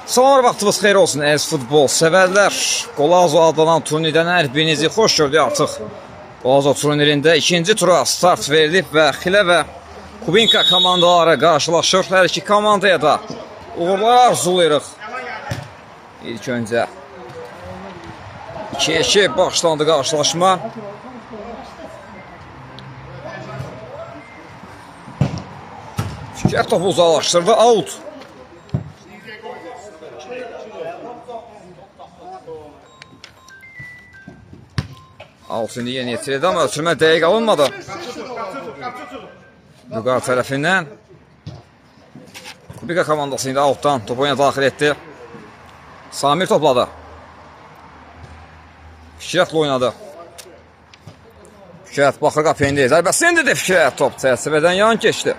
Salam, vaxtınız xeyir olsun əziz futbol sevərlər. Qolazo adlanan turnirdən hər birinizi xoş gördük artıq. Qolazo turnirində ikinci tura start verilib və Xilə və Kubinka komandaları qarşılaşır. Hər iki komandaya da uğurlar arzulayırıq. İlk öncə 2-2 başlandı qarşılaşma. Fikir topu uzaqlaşdırdı, out. Altını yeni yetirildi ama ötürmə dəqiq alınmadı. Vüqar tərəfindən Kubika komandası indi altdan topu oyuna daxil etdi. Samir topladı. Fikrətlə oynadı. Fikrət baxır qapı indi. Zərbəsi indi də Fikrət top çərçivədən yan keçdi.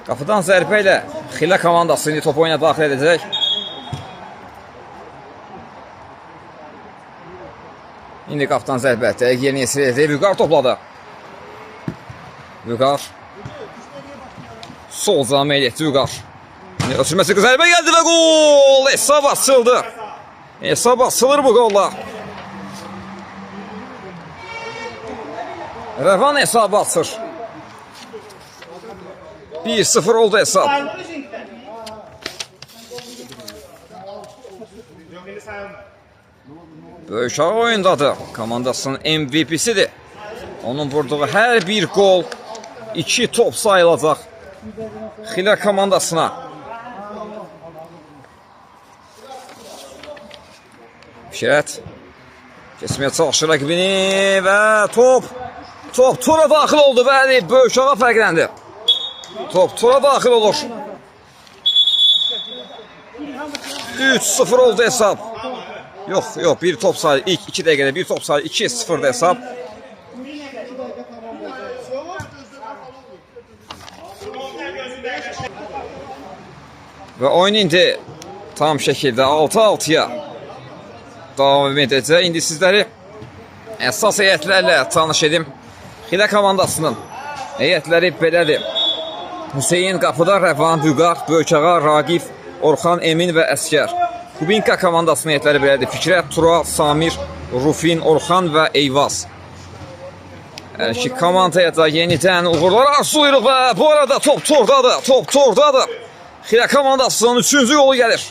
Qapıdan zərbə ilə Xilə komandası indi topu oyuna daxil edəcək. İndi qapıdan zərbə dəqiq yeni yetirildi. Vüqar topladı. Vüqar sol cami etdi Vüqar. Ötürməsi zərbə gəldi və gol! Hesab açıldı. Hesab açılır bu qolla. Rəvan hesab açır. 1-0 oldu hesab. Böyük oyundadır. Komandasının MVP'sidir. Onun vurduğu hər bir gol 2 top sayılacaq Xilə komandasına. Fikrət kesməyə çalışır rəqibini və top tora daxil oldu. Bəli, böyük ağa fərqləndi. Top tora daxil olur. 3-0 oldu hesab. Yox, bir top sayı ilk 2 dəqiqədə bir top sayı 2-0 hesab. Və oyun indi tam şəkildə 6-6-ya davam edəcək. İndi sizləri əsas heyətlərlə tanış edim. Xilə komandasının heyətləri belədir. Hüseyin qapıda, Rəvan, Vüqar, Böyükağa, Raqif, Orxan, Emin və Əskər. Kubinka komandasının heyətləri belədir. Fikrət, Tural, Samir, Rufin, Orxan və Eyvaz. Hər iki komandaya da yenidən uğurlar arzulayırıq və bu arada top tordadır. Xilə komandasının 3-cü yolu gəlir.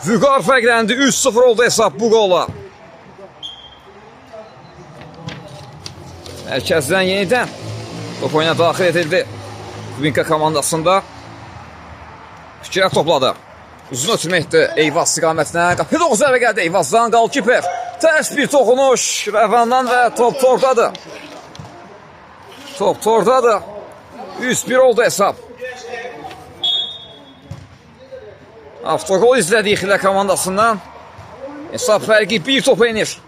Vüqar fərqləndi, 3-0 oldu hesab bu qolla. Mərkəzdən yenidən top oyuna daxil edildi. Kubinka komandasında Fikrət topladı. Uzun ötürməkdir Eyvaz istiqamətinə. Qapı da o zərbə gəldi Eyvazdan. Qalkiper tərs bir toxunuş Rəvandan və top tordadır. Top tordadır. 3-1 oldu hesab. Avtogol izlədik Xilə komandasından. Hesab fərqi bir topa inir.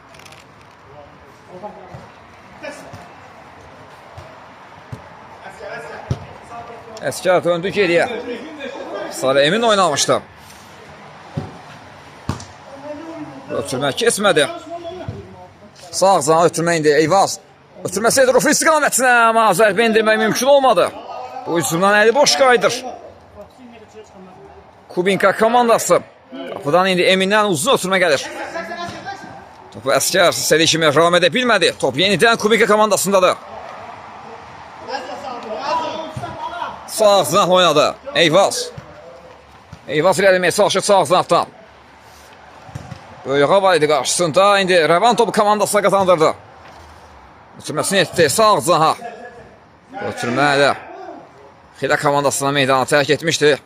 Əskər döndü geriyə. Sarı Emin oynamışdı. Ötürmə keçmədi. Sağ zana ötürmə indi Eyvaz. Ötürməsəydi Rufin istiqamətinə, amma zərbə indirmək mümkün olmadı. Bu hücumdan əli boş qayıdır Kubinka komandası. Qapıdan indi Emin'dən uzun ötürmə gəlir. Topu Əskər istədiyi kimi ram edə bilmədi. Top yenidən Kubinka komandasındadır. Sağ zana oynadı Eyvaz. Eyvaz ilerləməyə çalışır sağ zanatdan. Böyüqa var idi qarşısında. İndi Rəvan topu komandasına qazandırdı. Ötürməsini etdi sağ zana. Ötürmə ilə Xilə komandasına meydana tərk etmişdi.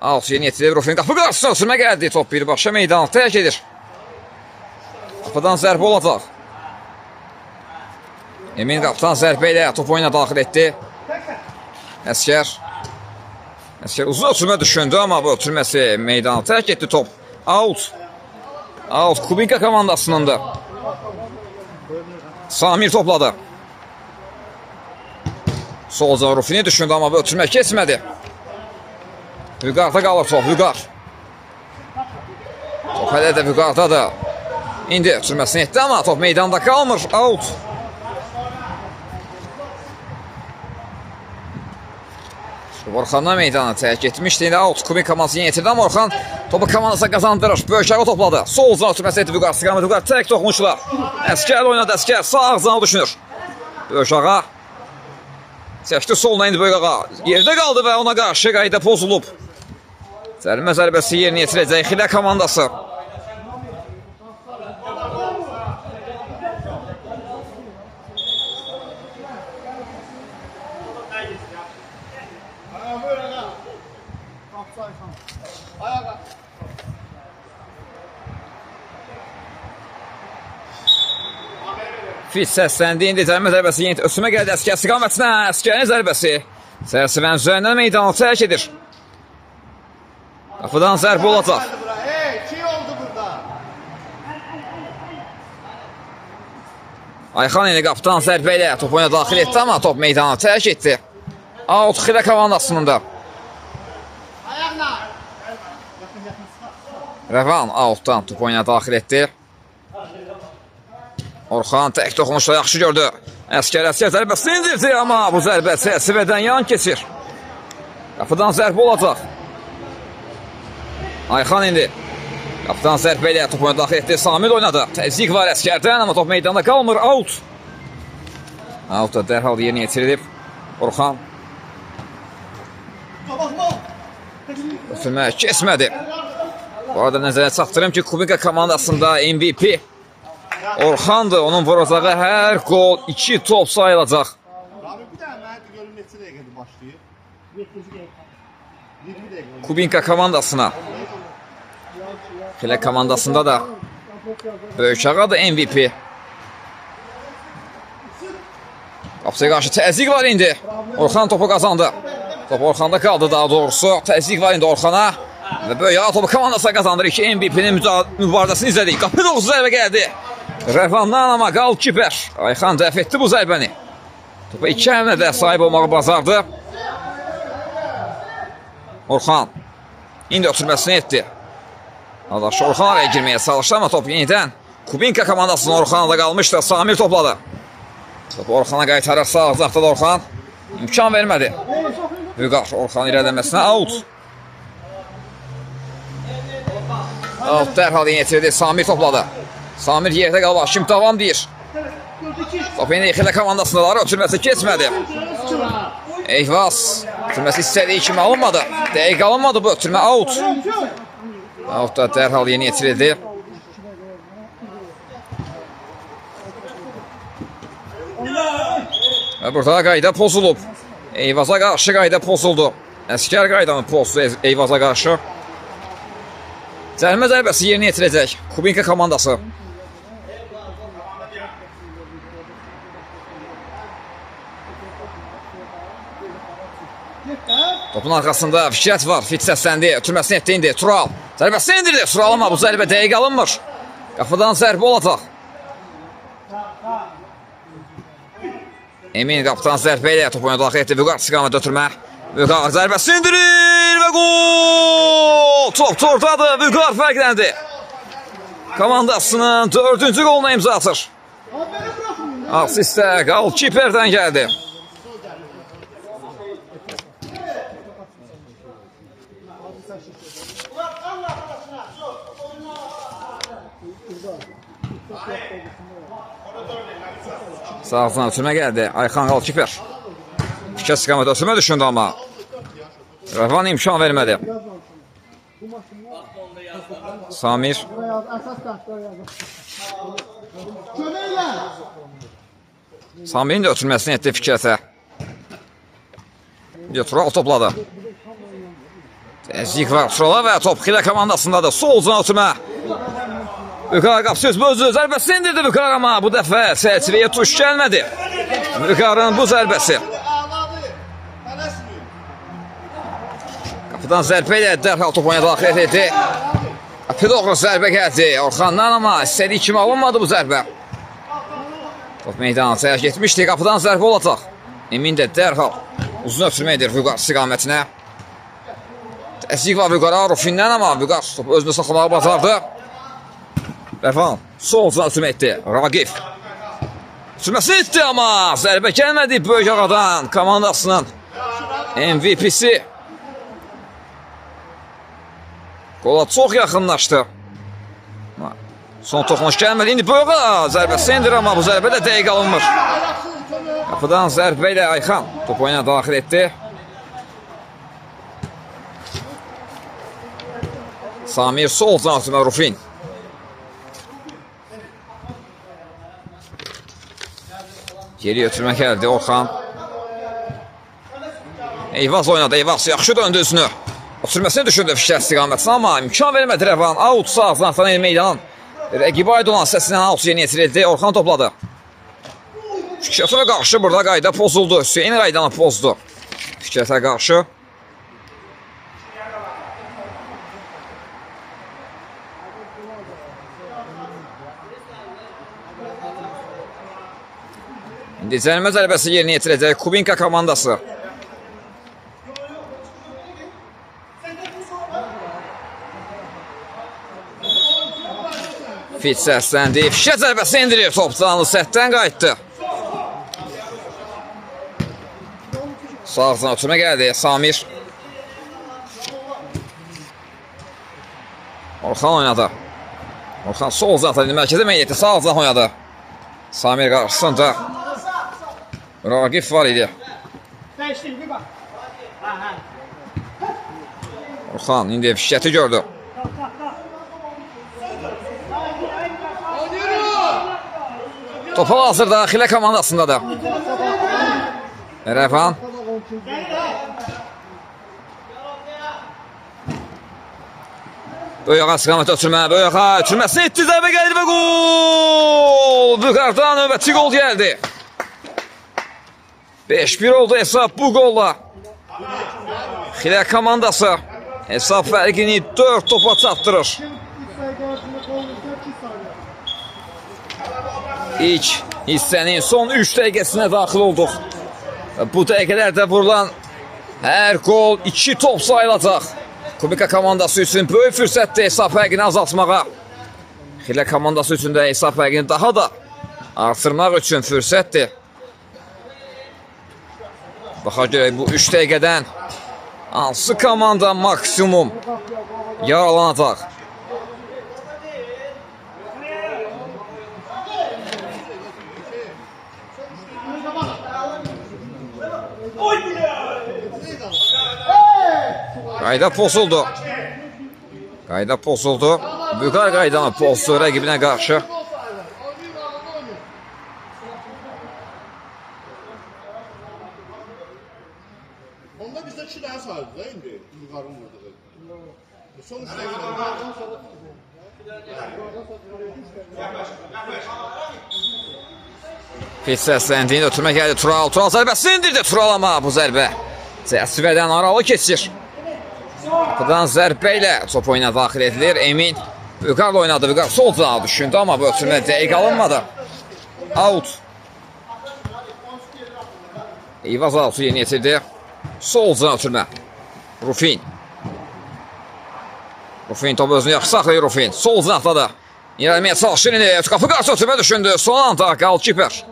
Alt yeni yetirir. Rufin qapı qarşısına ötürmə gəldi. Top birbaşa meydana tərk edir. Qapıdan zərbə olacaq. Emin qapıdan zərbə ilə top oyuna daxil etdi. Əskər uzun ötürmə düşündü, amma bu ötürməsi meydana tərk etdi top. Out Kubinka komandasınındır. Samir topladı. Solca Rufini düşündü, amma bu ötürmə keçmədi. Vüqarda qalır top, Vüqar. Top hələ də Vüqardadır. İndi ötürməsini etdi, amma top meydanda qalmır. Out. Orxandan meydana tərk etmişdi. İndi out Kubin komandası yeni yetirdi ama Orxan topu komandasına qazandırır. Böyük ağı topladı. Sol uzun ötürməsi etdi Vüqar. Siqamət Vüqar tək toxunuşlar. Əskər oynadı, Əskər sağ ağzına düşünür. Böyük ağa çəkdi soluna indi Böyük ağa. Yerdə qaldı və ona qarşı qayda pozulub. Zərbə zərbəsi yerinə yetirəcək Xilə komandası. Fit səsləndi, indi zərbə zərbəsi yeni ötürmə gəldi Əskər istiqamətinə, Əskərin zərbəsi Sərsivən üzərindən meydanı tərk edir. Qapıdan zərbə olacaq. Ayxan indi qapıdan zərbə ilə top oyuna daxil etdi, amma top meydanı tərk etdi. Out Xilə komandasının da. Rəvan outdan top oyuna daxil etdi. Orxan tək toxunuşla yaxşı gördü. Əskər zərbəsini indirdi, amma bu zərbə Sərsivədən yan keçir. Qapıdan zərbə olacaq. Ayxan indi qapıdan zərbə ilə top oyuna daxil etdi. Samir oynadı. Təzyiq var Əskərdən, amma top meydanda qalmır. Out. Out da dərhal yerinə yetirilib. Orxan ötürmə kesmədi. Bu arada nəzərə çatdırım ki, Kubinka komandasında MVP Orxandır. Onun vuracağı hər gol 2 top sayılacaq. Kubinka komandasına. Xilə komandasında da Böyük ağa da MVP. Qapıya qarşı təzyiq var indi. Orxan topu qazandı. Top Orxanda qaldı daha doğrusu. Təzyiq var indi Orxana. Və Böyük ağa topu komandasına qazandır. İki MVP'nin mübarizəsini izlədik. Qapı doğrusu zərbə gəldi. Rəvandan amma qalkiper. Ayxan dəf etdi bu zərbəni. Topa 2 əlinə də sahib olmağı bacardı. Orxan indi ötürməsini etdi. Adaşı Orxan araya girməyə çalışdı, amma top yenidən Kubinka komandasının Orxan'a da qalmışdı. Samir topladı. Topu Orxan'a qaytarır sağ ağzaqda da Orxan. İmkan vermədi. Vüqar Orxan irəliləməsinə out. Out dərhal yetirdi. Samir topladı. Samir yerdə qalıb, Hakim davam deyir. Top indi Xilə komandasındalar, ötürməsi keçmədi. Eyvaz, ötürməsi istədiyi kimi alınmadı. Dəqiq alınmadı bu ötürmə, out. Out da dərhal yeni yetirildi. Və burada qayda pozulub. Eyvaza qarşı qayda pozuldu. Əskər qaydanı pozdu Eyvaza qarşı. Cərimə zərbəsi yerinə yetirəcək Kubinka komandası. Topun arxasında Fikrət var. Fit səsləndi. Ötürməsini etdi indi. Tural. Zərbəsini indirdi. Tural amma bu zərbə dəqiq alınmır. Qapıdan zərbə olacaq. Emin qapıdan zərbə ilə top oyuna daxil etdi. Vüqar istiqamətdə ötürmə. Vüqar zərbəsini indirir və gol! Top tordadır. Vüqar fərqləndi. Komandasının 4-cü qoluna imza atır. Asistə qalkiperdən gəldi. Sağ ağzına ötürmə gəldi. Ayxan qalkiper. Fikə istiqamət ötürmə düşündü amma Rəvan imkan vermədi. Samir Samirin də ötürməsini etdi Fikrətə. Tural topladı. Təzyiq var Turala və top Xilə komandasındadır. Sol uzun ötürmə. Vüqar qapısı özü zərbəsini indirdi Vüqar, amma bu dəfə çərçivəyə tuş gəlmədi. Vüqarın bu zərbəsi. Qapıdan zərbə ilə dərhal top oyuna daxil etdi. Qapı doğru zərbə gəldi Orxandan, amma istədiyi kimi alınmadı bu zərbə. Top meydana tərk etmişdi. Qapıdan zərbə olacaq. Emin də dərhal uzun ötürmə edir Vüqar istiqamətinə. Təzyiq var Vüqara Rufindən, amma Vüqar topu özünü saxlamağı bacardı. Rəvan sol uzun ötürmə etdi. Raqif ötürməsi etdi, amma zərbə gəlmədi Böyük ağadan komandasının. MVP'si. Qola çox yaxınlaşdı. Son toxunuş gəlmədi. İndi Boyağa zərbəsi endir, amma bu zərbə də dəqiq alınmır. Qapıdan zərbə ilə Ayxan top oyuna daxil etdi. Samir sol canatına Rufin. Geri ötürmək gəldi Orxan. Eyvaz oynadı, Eyvaz yaxşı döndü üzünü. Ötürməsini düşündü Fişkər istiqamətinə, amma imkan vermədi Rəvan. Out sağ zanatdan meydanın. Rəqibə aid olan səsindən out yeni yetirildi. Orxan topladı. Fikrətə qarşı burada qayda pozuldu. Hüseyin qaydanı pozdu. Fikrətə qarşı. İndi cərimə zərbəsi yerinə yetirəcək Kubinka komandası. Fit səsləndi. Fişə zərbəsi indirir. Top canlı sətdən qayıtdı. Sağ ağzına ötürmə gəldi. Samir. Orxan oynadı. Orxan sol zanatı mərkəzə meyləti. Sağ ağzına oynadı. Samir qarşısında Ragif var idi. Orxan indi Fişəti gördü. Topa hazırda Xilə komandasında da. Rəvan. Böyüqa istiqamət ötürmə. Böyüqa ötürməsi etdi. Zərbə gəlir və gol. Büqardan növbəti gol gəldi. 5-1 oldu hesab bu golla. Xilə komandası hesab fərqini 4 topa çatdırır. İlk hissənin son 3 dəqiqəsinə daxil olduq. Bu dəqiqələrdə vurulan hər gol 2 top sayılacaq. Kubika komandası üçün böyük fürsətdir hesab fərqini azaltmağa. Xilə komandası üçün də hesab fərqini daha da artırmaq üçün fürsətdir. Baxa görək bu 3 dəqiqədən hansı komanda maksimum yaralanacaq. Qayda pozuldu. Qayda pozuldu. Büqar qaydanı pozdu rəqibinə qarşı. Onda bizdə 2 dənə sayıldı da indi Büqarın vurduğu. Son 3 Fit səsləndiyini ötürmək gəldi Tural. Tural zərbəsi indirdi Tural, amma bu zərbə cəsvədən aralı keçir. Qapıdan zərbə ilə top oyuna daxil edilir. Emin Büqarla oynadı. Büqar sol cana düşündü, amma bu ötürmə dəqiq alınmadı. Out. Eyvaz altı yeni yetirdi. Sol cana ötürmə. Rufin. Rufin topu özünü yaxşı saxlayır Rufin. Sol canatladı. İlerləməyə çalışır. Qapı qarşı ötürmə düşündü. Son anda qalkiper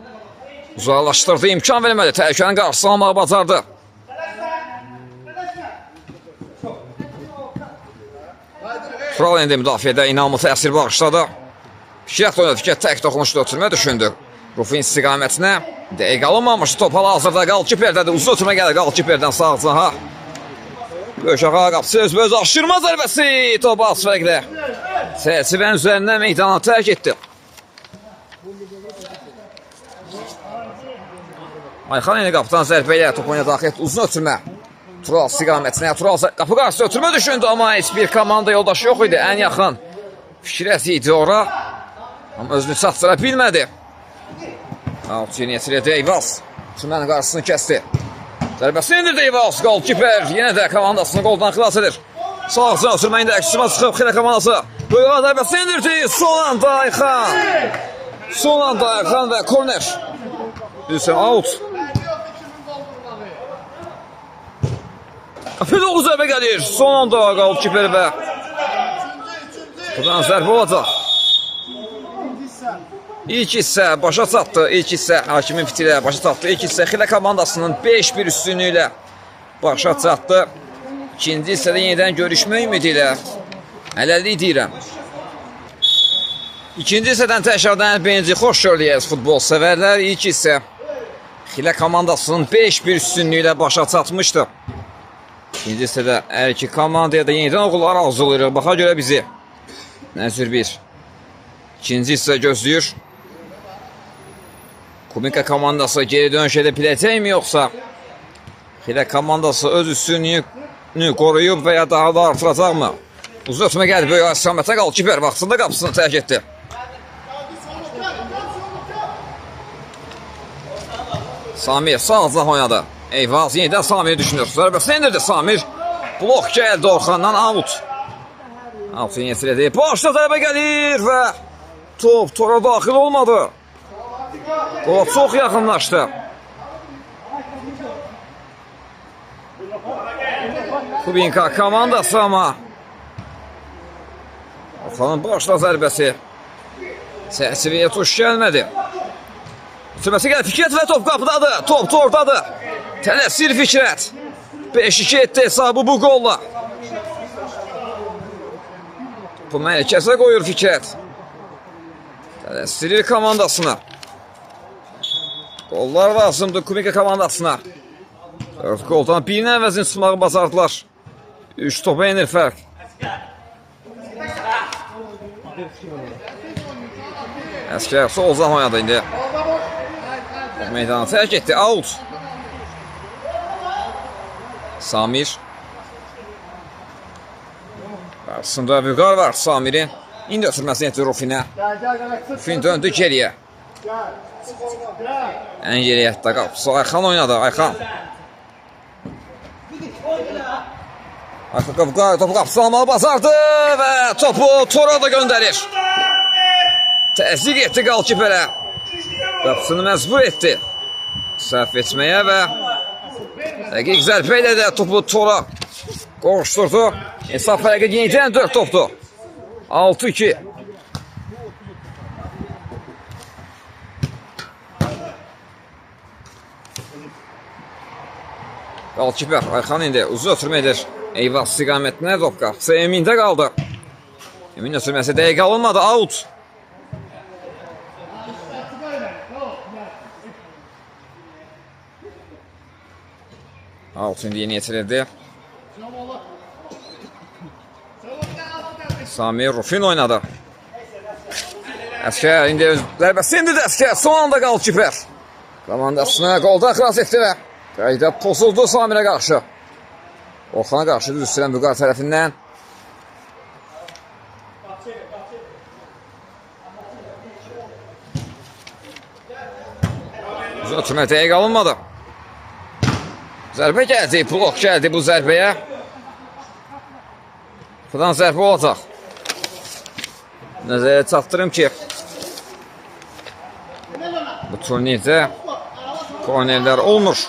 uzaqlaşdırdı. İmkan vermədi. Təhlükənin qarşısını almağı bacardı. Tural indi müdafiədə inanmı təsir bağışladı. Fikrət oynadı. Fikrət tək toxunuşda ötürmə düşündü. Rufin istiqamətinə dəqiq alınmamış. Top hal-hazırda qalkiperdədir. Uzun ötürmə gəlir qalkiperdən sağ cana. Böyükağa qapısı öz aşırma zərbəsi. Top az fərqlə çərçivənin üzərindən meydana tərk etdi. Ayxan yeni qapıdan zərbə ilə top oyuna daxil etdi. Uzun ötürmə. Tural istiqamətinə. Tural qapı qarşısı ötürmə düşündü, amma heç bir komanda yoldaşı yox idi. Ən yaxın Fikrət idi ora. Amma özünü çatdıra bilmədi. Out yeni yetirildi Eyvaz. Tümənin qarşısını kəsdi. Zərbəsini indirdi Eyvaz. Golkiper yenə də komandasını qoldan xilas edir. Sağ ağzına ötürməyin də əksima çıxıb Xilə komandası. Böyüqa zərbəsini indirdi. Son anda Ayxan. Son anda Ayxan və korner. Düzsən out. Fedolu zərbə gəlir. Son anda golkiper və buradan zərbə olacaq. İlk hissə başa çatdı. İlk hissə hakimin fiti ilə başa çatdı. İlk hissə Xilə komandasının 5-1 üstünlüyü ilə başa çatdı. İkinci hissədə yenidən görüşmək ümidi ilə hələlik deyirəm. İkinci hissədən təkrardan birinci xoş gördük futbol sevərlər. İlk hissə Xilə komandasının 5-1 üstünlüyü ilə başa çatmışdı. İkinci hissədə hər iki komandaya da yenidən uğurlar arzulayırıq. Baxa görə bizi Nəzir 1. İkinci hissə gözləyir. Kumika komandası geri dönüş edə biləcəkmi yoxsa Xilə komandası öz üstünlüyünü qoruyub və ya daha da artıracaqmı? Uzun ötmə gəldi böyük əsamətə qal. Kiper vaxtında qapısını tərk etdi. Samir sağcaq oynadı. Eyvaz yenidən Samir düşünür. Zərbəsini indirdi Samir. Blok gəldi Orxandan out. Out yenilədi. Başda zərbə gəlir və top tora daxil olmadı. Qol çox yaxınlaşdı. Kubinka komandası ama Orxanın başda zərbəsi çərçivəyə tuş gəlmədi. Sürməsi gəlir Fikrət və top qapıdadır. Top tordadır. Tələsir Fikrət. 5-2 etdi hesabı bu qolla. Bu mərkəzə qoyur Fikrət. Tələsir komandasına. Qollar lazımdır Kubinka komandasına. 4 qoldan birinin əvəzini tutmağı bacardılar. 3 topa enir fərq. Əskər solcan oynadı indi. Meydanı tərk etdi. Out. Samir. Qarşısında Vüqar var Samir'in. İndi ötürməsini etdi Rufinə. Rufin döndü geriyə. Ən geriyə hətta qapısı. Ayxan oynadı. Ayxan. Topu qapısı almağı bacardı və topu Tora da göndərir. Təzyiq etdi qalkiperə. Qapısını məcbur etdi. Səhv etməyə və dəqiq zərbə ilə də topu Tora qovuşturdu. Hesab fərqi yenidən 4 topdur. 6-2. Qalkiper Ayxan indi uzun ötürmə edir. Eyvaz istiqamətinə top qapısı Emində qaldı. Emin ötürməsi dəqiq alınmadı. Out. Out indi yeni yetirildi. Samir Rufin oynadı. Əskər indi zərbəsi indi də Əskər son anda qalkiper. Komandasına qolda xilas etdi və qayda pozuldu Samirə qarşı. Orxana qarşı düz istəyən Vüqar tərəfindən. Uzun ötürmə dəqiq alınmadı. Zərbə gəldi, blok gəldi bu zərbəyə. Buradan zərbə olacaq. Nəzərə çatdırım ki, bu turnirdə kornerlər olmur.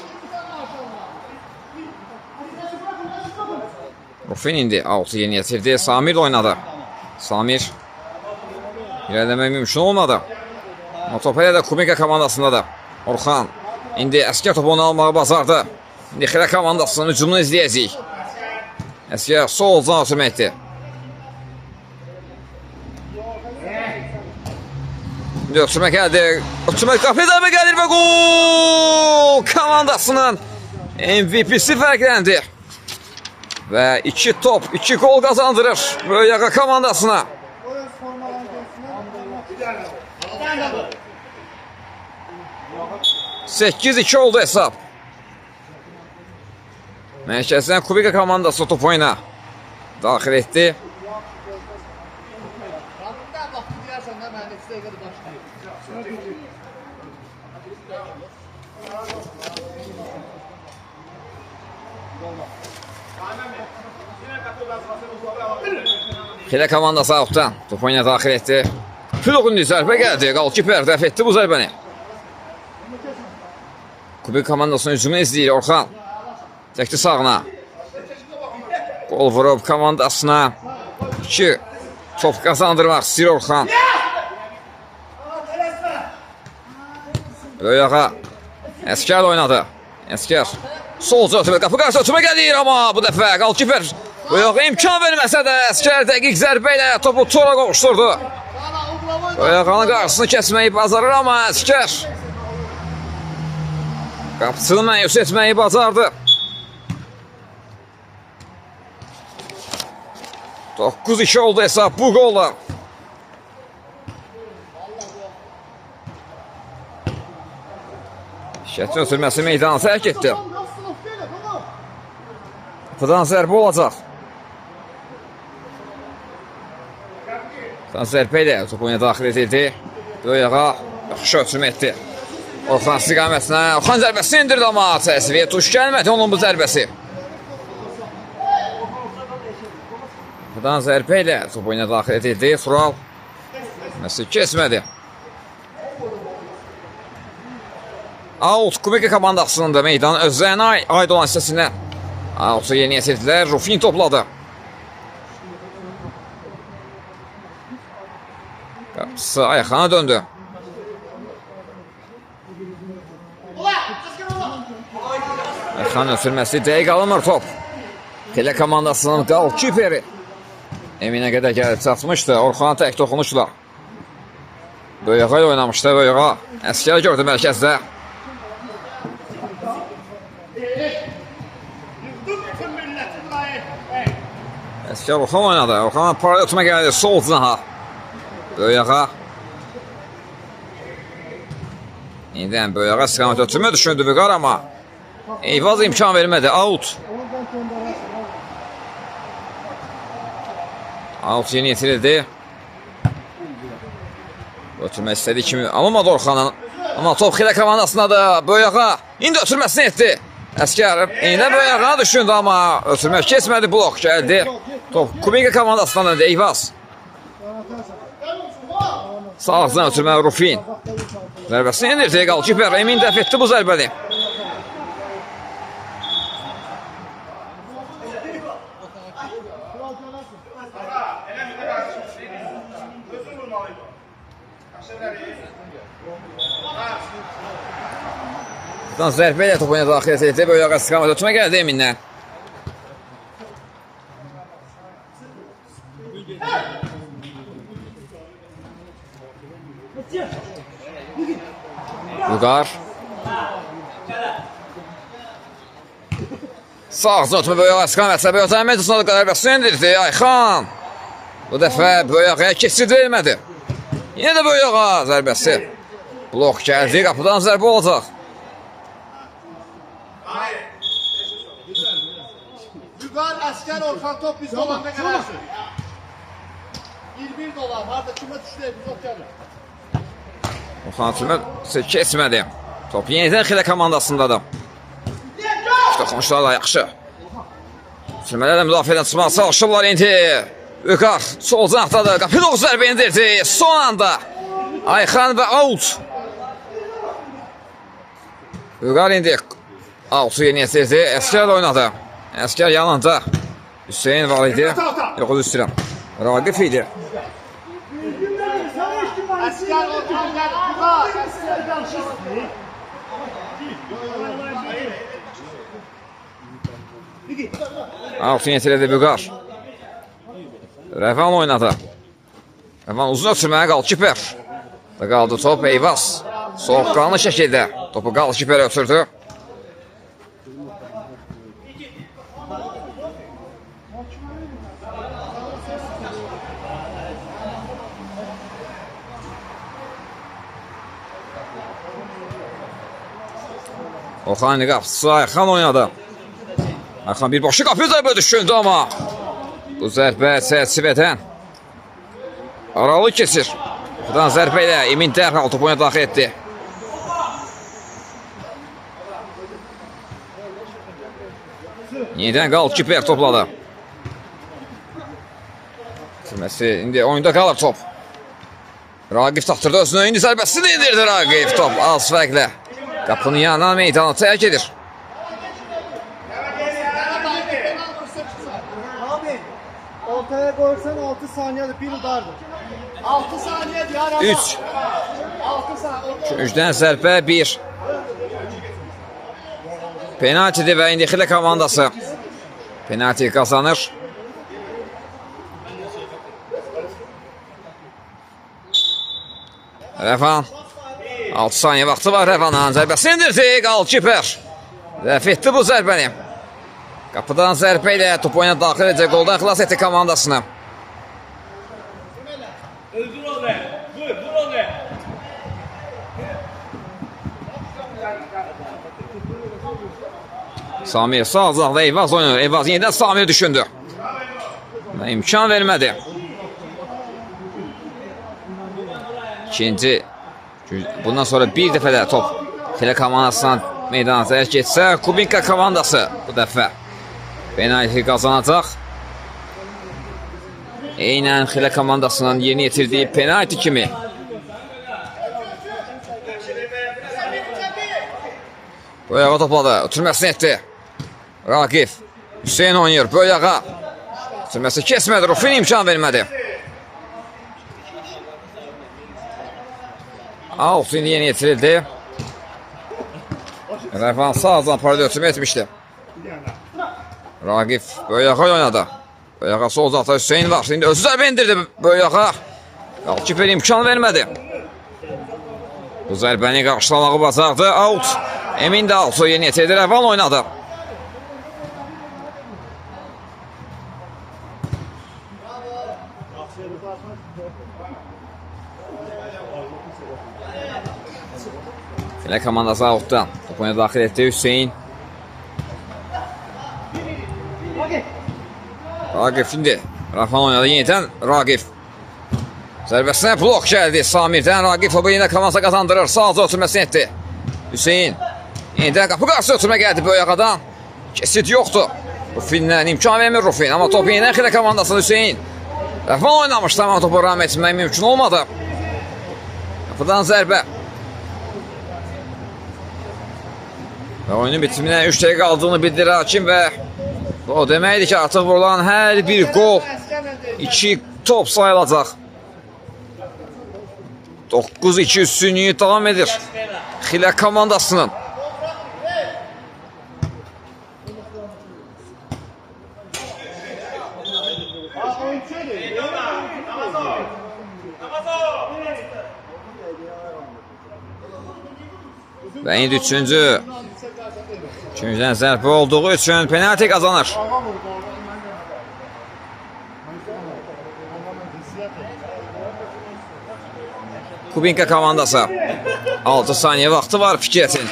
Rufin indi 6 yeni yetirdi. Samir oynadı. Samir ilerlemək mümkün olmadı. Top hələ də Kubinka komandasındadır. Orxan indi Əskər topu onu almağı bacardı. İndi Xilə komandasının hücumunu izləyəcəyik. Əskər solcan ötürməkdir. İndi ötürmək gəldi. Ötürmək qapıda mı gəlir və gol! Komandasının MVP'si fərqləndi. Və 2 top, 2 gol qazandırır Böyüyağa komandasına. 8-2 oldu hesab. Mərkəzdən Kubinka komandası top oyuna daxil etdi. Xilə komandası altdan top oyuna daxil etdi. Filoqun zərbə gəldi. Qalkiper dəf etdi bu zərbəni. Kubinka komandasının hücumunu izləyir Orxan. Çəkdi sağına. Qol vurub komandasına 2 top qazandırmaq istəyir Orxan. Böyüyağa Əskər oynadı. Əskər Solca ötürmə, qapı qarşı ötürmə gəlir, amma bu dəfə qalkiper yox, imkan verməsə də Əskər dəqiq zərbə ilə topu tora qovuşturdu. Boyağanın qarşısını kəsməyi bacarır, amma Əskər qapısını məyus etməyi bacardı. 9-2 oldu hesab bu qolla. Şətin ötürməsi meydanı tərk etdi. Qapıdan zərbə olacaq. Zərbə ilə top oyuna daxil edildi. Böyüyağa yaxşı ötürmə etdi. Orxan istiqamətinə, Orxan zərbəsini indirdi, amma təsiriyə tuş gəlmədi onun bu zərbəsi. Qapıdan zərbə ilə top oyuna daxil edildi. Sural məsəl kesmədi. Out Kubeka komandasının da meydanın özlərinə aid olan hissəsindən out'u yeni yetirdilər. Rufin topladı. Qapısı ayaqana döndü. Ayaqanın ötürməsi dəqiq alınmır top. Xile komandasının qalkiperi Eminə qədər gəlib çatmışdı. Orxana tək toxunuşlar. Böyüyağa oynamışdı. Böyüyağa Əskər gördü mərkəzdə. Əskər Orxan oynadı. Orxana paralel ötürmə gəldi. Sol cinaha. Böyüyağa. İndən Böyüyağa istiqamət ötürmə düşündü Vüqar, amma Eyvaz imkan vermədi. Out. Out yeni yetirildi. Ötürmə istədiyi kimi alınmadı Orxanın. Amma top Xile komandasına da Böyüyağa indi ötürməsini etdi. Əskər yine Böyüyağına düşündü, amma ötürmə kesmədi, blok gəldi. Top Kubeka komandasından öndü Eyvaz. Sağ ağzından ötürmə Rufin. Zərbəsini indirdi qalkiper. Emin dəf etdi bu zərbəni. Zərbə ilə top oyuna daxil edildi. Böyüyağa istiqamət ötürmə gəldi Eminlə. Vüqar. Sağ ağzına ötürmə Böyüyağa istiqamətlə. Böyüyağa Medusuna da zərbəsini indirdi. Ayxan. Bu dəfə Böyüyağaya keçid vermədi. Yine də Böyüyağa zərbəsi. Blok gəldi. Qapıdan zərbə olacaq. Vüqar, Əskər, Orxan top bizdə olanda gələrsin. 21 dolar, harada kimə düşdü, biz ot gəlir. Orxan ötürmə kesmədi. Top yenidən Xile komandasındadır. Toxunuşlar da yaxşı. Sürmələrlə müdafiədən çıxmağa çalışırlar indi. Vüqar sol cinahdadır. Qapı doğru zərbə indirdi. Son anda Ayxan və out. Vüqar indi out'u yeni yetirdi. Əskər oynadı. Əskər yanında. Hüseyin var idi. Yox, özür istəyirəm. Raqif idi. Əskər, Orxan gəlir, Vüqar. Out'u yetirdi Vüqar. Rəvan oynadı. Rəvan uzun ötürməyə qalkiper. Qaldı top Eyvaz. Soğuqqanlı şəkildə topu qalkiper ötürdü. Orxan qapısı Ayxan oynadı. Ayxan birbaşa qapı zərbə düşündü, amma bu zərbə çərçivədən aralı keçir. Buradan zərbə ilə Emin dərhal topu oyuna daxil etdi. Yenidən qalkiper topladı. İndi oyunda qalır top. Raqif taxtırdı özünü. İndi zərbəsini indirdi Raqif. Top az fərqlə qapının yanından meydana tərk edir. Abi, ortaya koysan 6 saniyede bir udardır. 6 saniye diyar ama. 3. 6 saniye. Üçdən zərbə 1. penaltidir və indi Xile komandası penalti qazanır. Rəvan 6 saniyə vaxtı var. Rəvanın zərbəsi indirdi. Qalkiper dəf etdi bu zərbəni. Qapıdan zərbə ilə top oyuna daxil edəcək. Qoldan xilas etdi komandasını. Samir sağ azaqda Eyvaz oynanır. Eyvaz yenidən Samir düşündü. Və imkan vermədi. İkinci. Bundan sonra bir dəfə də top Xile komandasından meydana tərk getsə, Kubinka komandası bu dəfə penalti qazanacaq. Eynən Xile komandasının yeni yetirdiyi penalti kimi. Böyüyağa topladı. Ötürməsini etdi. Raqif. Hüseyin oynayır. Böyüyağa. Ötürməsi kesmədi. Rufin imkan vermədi. Out indi yeni yetirildi. Rəvan sağ azdan parada ötürmə etmişdi. Raqif Böyüyağa oynadı. Böyüyağa sol zata Hüseyin var. Şimdi özü zərbə indirdi Böyüyağa. Qalkiper imkan vermədi. Bu zərbəni qarşılamağı bacardı. Out. Emin də out yeni yetirdi. Rəvan oynadı. Xile komandası outdan. Top oyuna daxil etdi Hüseyin. Raqif indi. Rafan oynadı yenidən. Raqif. Zərbəsinə blok gəldi Samirdən. Raqif o yine komandası qazandırır. Sağca ötürməsini etdi. Hüseyin. Yenidən qapı qarşı ötürmə gəldi Böyüyağadan. Kesit yoxdur. Rufinlə imkan vermir Rufin. Amma topu yenidən Xile komandasını Hüseyin. Rafan oynamışdı amma topu ram etmək mümkün olmadı. Qapıdan zərbə. Və oyunun bitiminə 3 dəqiqə qaldığını bildirir hakim və o deməkdir ki, artıq vurulan hər bir gol 2 top sayılacaq. 9-2 üstünlüyü davam edir Xile komandasının. Və indi üçüncüdən zərbə olduğu üçün penalti qazanır. Kubinka komandası 6 saniye vaxtı var Fikrətin.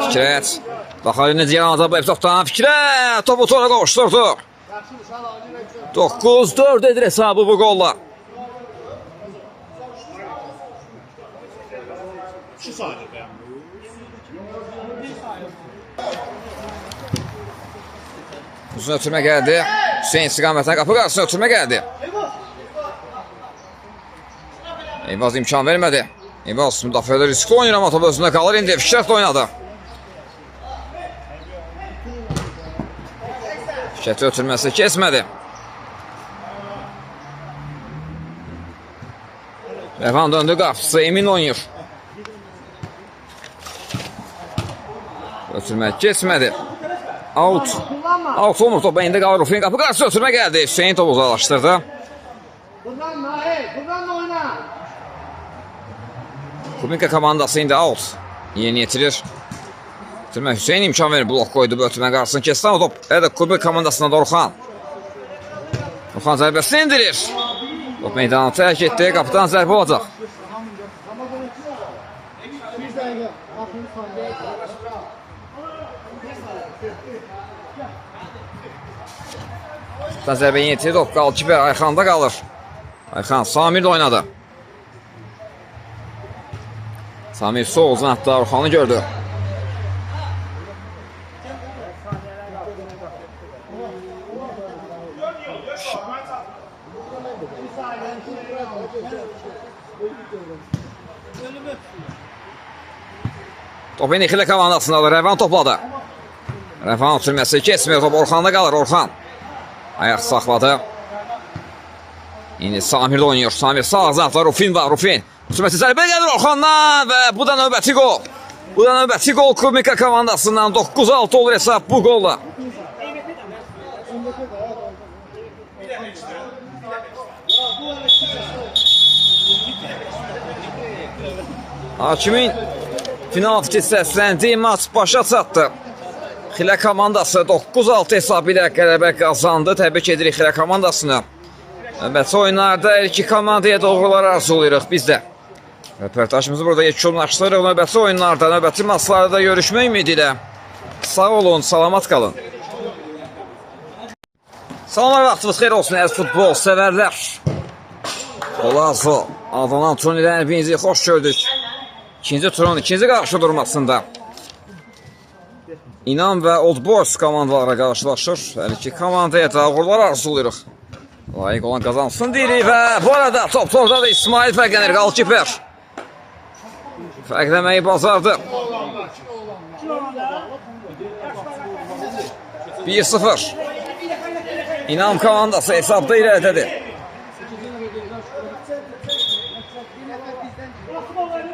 Fikrət baxarı necə yanacaq bu epizoddan. Fikrət topu tora qoşdurdu. 9-4 edir hesabı bu qolla. 2 saniye. Uzun ötürmə gəldi. Hüseyin istiqamətdən qapı qarşısına ötürmə gəldi. Eyvaz imkan vermədi. Eyvaz müdafiədə riskli oynayır amma top özündə qalır. İndi Fikrət oynadı. Fikrəti ötürməsi kesmədi. Rəvan döndü qapısı. Emin oynayır. Ötürmə kesmədi. Out. Out olmur topa indi qalır Rufin. Qapı qarşısı ötürmə gəldi. Hüseyin topu uzaqlaşdırdı. Kubinka komandası indi out. Yeni yetirir. Ötürmə Hüseyin imkan verir. Blok koydu bu ötürmə qarşısını kesti ama top. Evet Kubinka komandasına da Orxan. Orxan zərbəsini indirir. Top meydanı tərk etdi. Qapıdan zərbə olacaq. Zərbə yeni yetirir. Top qalkiper Ayxanda qalır. Ayxan Samir də oynadı. Samir sol uzun atdı. Orxanı gördü. Top indi Xile komandasındadır. Rəvan topladı. Rəvan ötürməsi kesmir. Top Orxanda qalır. Orxan ayaq saxladı. İndi Samir də oynayır. Samir sağ azaqda Rufin var. Rufin ötürməsi zərbə gəlir Orxandan və bu da növbəti gol. Bu da növbəti qol Kumika komandasından 9-6 olur hesab bu qolla. Hakimin final fikir səsləndiyi maç başa çatdı. Xilə komandası 9-6 hesabı ilə qələbə qazandı. Təbrik edirik Xilə komandasını. Növbəti oyunlarda hər iki komandaya doğrular arzulayırıq biz də. Röportajımızı burada yekunlaşdırırıq. Növbəti oyunlarda, növbəti maçlarda görüşmək ümidi ilə. Sağ olun, salamat qalın. Salamlar, vaxtınız xeyir olsun əziz futbol sevərlər. Olazo, Adana turnirə hepinizi xoş gördük. İkinci turun ikinci qarşı durmasında İnam və Old Boys komandalara qarşılaşır. Hər iki komandaya da uğurlar arzulayırıq. Layiq olan qazansın deyirik və bu arada top orada da İsmail fərqlənir, qalkiper. Fərqləməyi bazardı. 1-0. İnam komandası hesabda irəlidədir.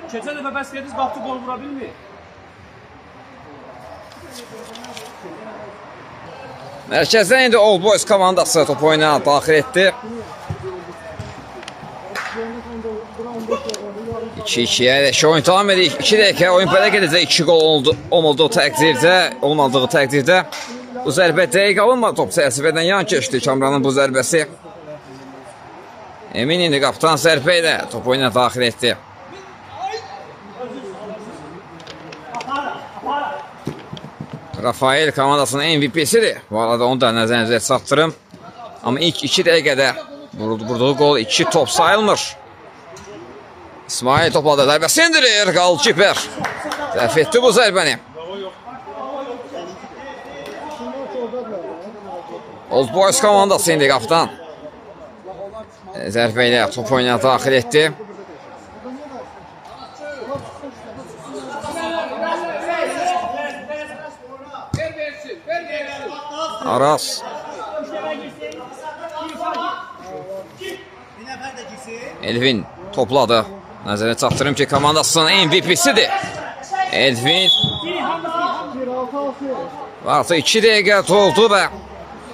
Keçən dəfə bəs dediniz, vaxtı qol vura bilmir. Mərkəzdən indi Old Boys komandası top oyuna daxil etdi. 2-2'ye elə oyun davam edir. 2 dəqiqə oyun belə gedəcək. 2 gol olmadığı təqdirdə bu zərbə dəqiq alınmadı. Top çərçivədən yan keçdi Kamranın bu zərbəsi. Emin indi qaptan zərbə ilə top oyuna daxil etdi. Rafael komandasının MVP'sidir. Bu arada onu da nəzərinizə çatdırım. Amma ilk 2 dəqiqədə vurduğu gol 2 top sayılmır. İsmail topladı, zərbəsi indirir, qalkiper. Dəf etdi bu zərbəni. Old Boys komandası indi qaptan. Zərbə ilə top oyuna daxil etdi. Aras. Elvin topladı. Nəzərə çatdırım ki, komandasının MVP'sidir. Elvin. Artıq 2 dəqiqə doldu və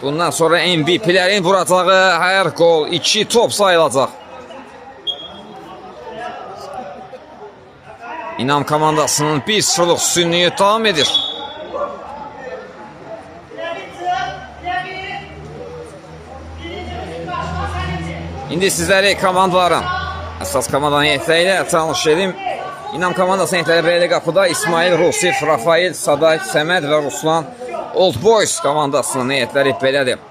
bundan sonra MVP'lərin vuracağı hər gol 2 top sayılacaq. İnam komandasının 1-0'lıq üstünlüyü davam edir. İndi sizləri komandaların əsas komandanın heyətləri ilə tanış edim. İnam komandasının heyətləri belə qapıda İsmail, Rusif, Rafael, Saday, Səməd və Ruslan. Old Boys komandasının heyətləri belədir.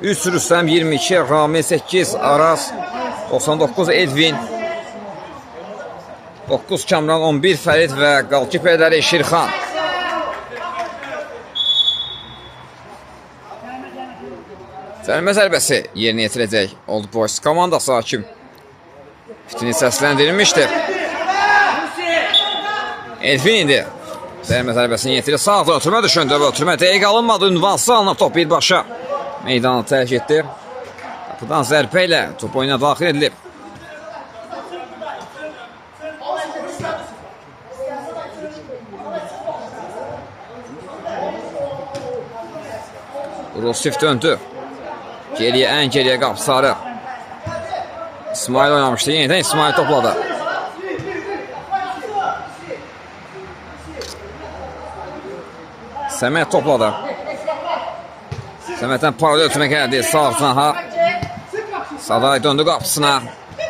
3 Rüstəm, 22, Ramil, 8, Aras, 99, Edvin, 9 Kamran, 11 Fərid və qalkiperləri Şirxan. Zəlmə zərbəsi yerinə yetirəcək Old Boys komandası hakim. Fitini səsləndirilmişdir. Elvin indi zəlmə zərbəsini yetirir. Sağda ötürmə düşündü və ötürmə dəqiq alınmadı. Ünvansı alınıb top birbaşa meydanı tərk etdi. Qapıdan zərbə ilə top oyuna daxil edilib. Rusif döndü. Geriyə, ən geriyə qapısarı. İsmail oynamışdı. Yenidən İsmail topladı. Səməd topladı. Səməddən paralel ötürmə gəldi. Sağ canaha. Saday döndü qapısına.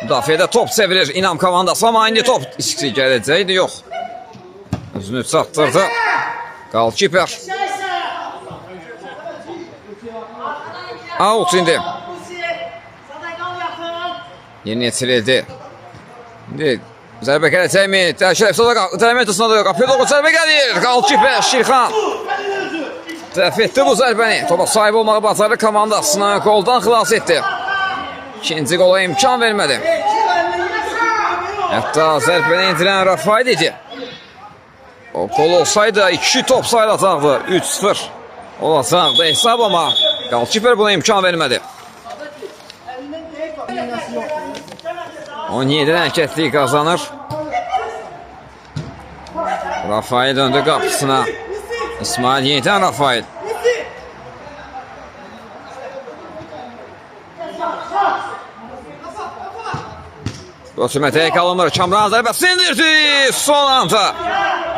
Müdafiədə top çevirir İnam komandası. Amma indi top iskisi gələcəkdi. Yox. Özünü çatdırdı. Qalkiper. Out indi. Yeni yetirildi. İndi zərbə gələcəkmi? Dərmə etasına da yox. Qapıya doğru zərbə gəlir. Qalkiper Şirxan. Dəf etdi bu zərbəni. Topa sahib olmağı bacarır komandasına. Qoldan xilas etdi. İkinci qola imkan vermədi. Hətta zərbəni indirən Rafael idi. O qol olsaydı 2 top sayılacaqdı. 3-0 olacaqdı hesab, amma qalkiper buna imkan vermədi. 17 hərəkətliyi qazanır. Rafael döndü qapısına. İsmail yenidən Rafael. Götürmə tək alınır. Kamran zərbəsi indirdi. Son anda.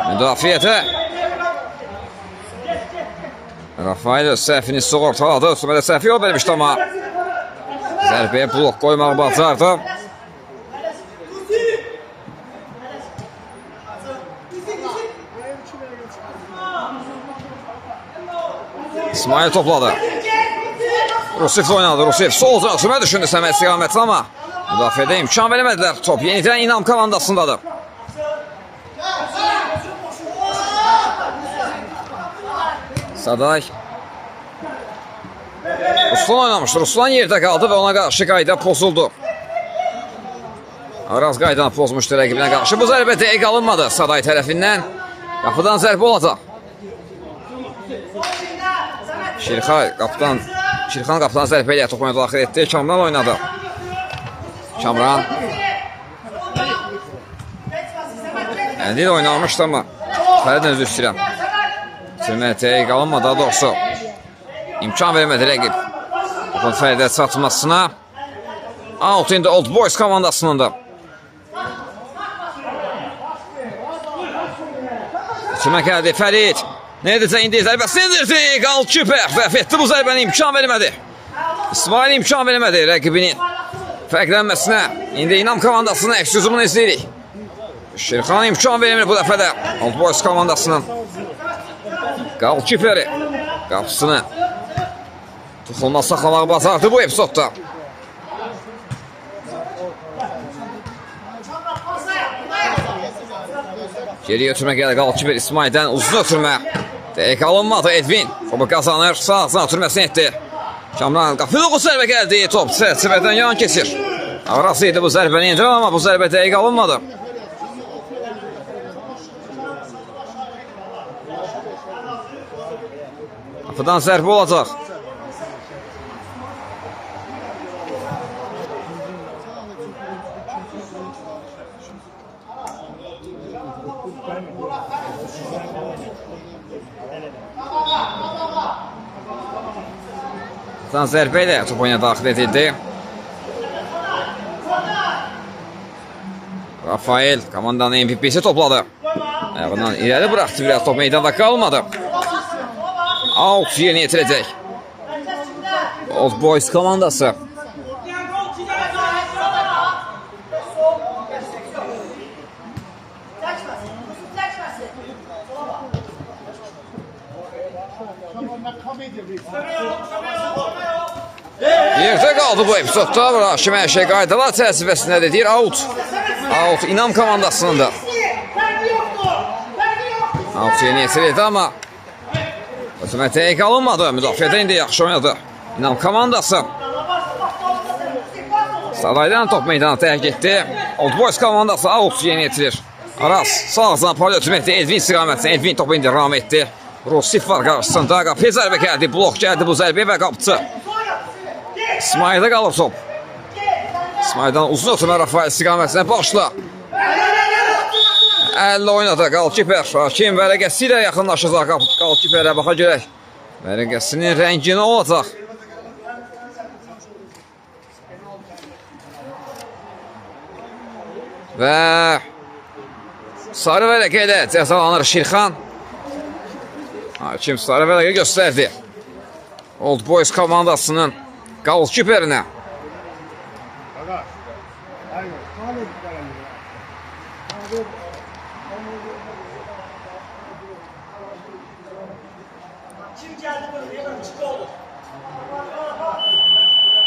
Müdafiyyətə. Rafael öz səhvini sığortaladı. Üstümədə səhvi yol vermişdi amma zərbəyə blok qoymaq bacardı. İsmail topladı. Rusif oynadı. Rusif sol üzrə düşündü Səməd istiqamətlə amma müdafiədə imkan vermədilər. Top yenidən İnam komandasındadır. Saday. Ruslan oynamışdı. Ruslan yerdə qaldı və ona qarşı qayda pozuldu. Araz qaydanı pozmuşdu rəqibinə qarşı. Bu zərbə dəqiq alınmadı Saday tərəfindən. Qapıdan zərbə olacaq. Şirxan qapıdan zərbə ilə topu daxil etdi. Kamran oynadı. Kamran. Əndil oynamışdı amma Fərid özü istəyirəm. Sürmətəyə qalınmadı daha doğrusu. İmkan vermədi rəqib. Topun Fəridə çatmasına. Out indi Old Boys komandasının da. Sürmə gəldi Fərid. Nə edəcək indi? Zərbəsi indirdi. Qalkiper vəf etdi bu zərbəni. İmkan vermədi. İsmail imkan vermədi rəqibinin fərqlənməsinə. İndi İnam komandasının əks hücumunu izləyirik. Şirxan imkan vermir bu dəfə də Old Boys komandasının qalkiperi qapısını tutulmaz saxlamaq bacardı bu epizodda. Geri ötürmə gəlir qalkiper İsmail'dən uzun ötürmə. Dəqiq alınmadı Edvin. Topu qazanır. Sağ ağzına ötürməsini etdi. Kamran qapı doğru zərbə gəldi. Top çərçivədən yan keçir. Arası idi bu zərbəni indirən amma bu zərbə dəqiq alınmadı. Qapıdan zərbə olacaq. Qapıdan zərbə ilə top oyuna daxil edildi. Rafael komandanın MVP'si topladı. Ayağından irəli bıraxdı biraz, top meydanda qalmadı. Out yerinə yetirəcək Old Boys komandası. Yerdə qaldı bu epizodda. Raşim hər şey qaydalar çərçivəsində deyir. Out. Out İnam komandasının da. Out yerinə yetirildi amma Ötümətəyə qalınmadı. Müdafiədə indi yaxşı oynadı İnam komandası. Sadaydan top meydana tərk etdi. Old Boys komandası out yeni yetirir. Aras sağ ağzına paralel ötümətdə Edvin istiqamətində. Edvin topu indi ram etdi. Rusif var qarşısında. Qapıya zərbə gəldi. Blok gəldi bu zərbəyə və qapıcı. İsmail'də qalır top. İsmail'dan uzun ötürmə Rafael istiqamətinə başla. Əllə oynadı qalkiper. Hakim vərəqəsi ilə yaxınlaşacaq qalkiperə, baxa görək. Vərəqəsinin rəngi nə olacaq? Və sarı vərəqə ilə cəzalanır Şirxan. Hakim sarı vərəqə göstərdi Old Boys komandasının qalkiperinə. Kim geldi buraya? Hemen çıktı olur.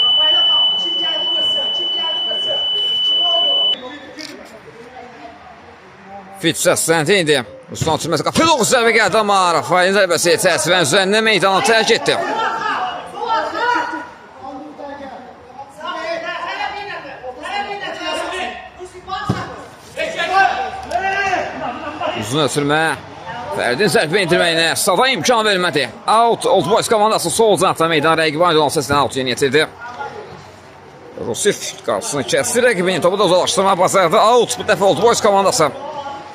Rafael'e kalktı. Kim geldi burası? Kim geldi burası? Kim oldu? Fit səsləndi indi. Ruslan Türməsi qapıya doğru zərbə gəldi amma Rafael'in zərbəsi çərçivənin üzərində meydanı tərk etdi. Uzun ötürmə. Fərdin zərbə indirməyinə Sada imkan vermədi. Out Old Boys komandası sol cənatda meydan rəqibi aynı olan səslə out yeni yetirdi. Rusif qarşısını kəsdi rəqibinin, topu da uzalaşdırma bacardı. Out bu dəfə Old Boys komandası.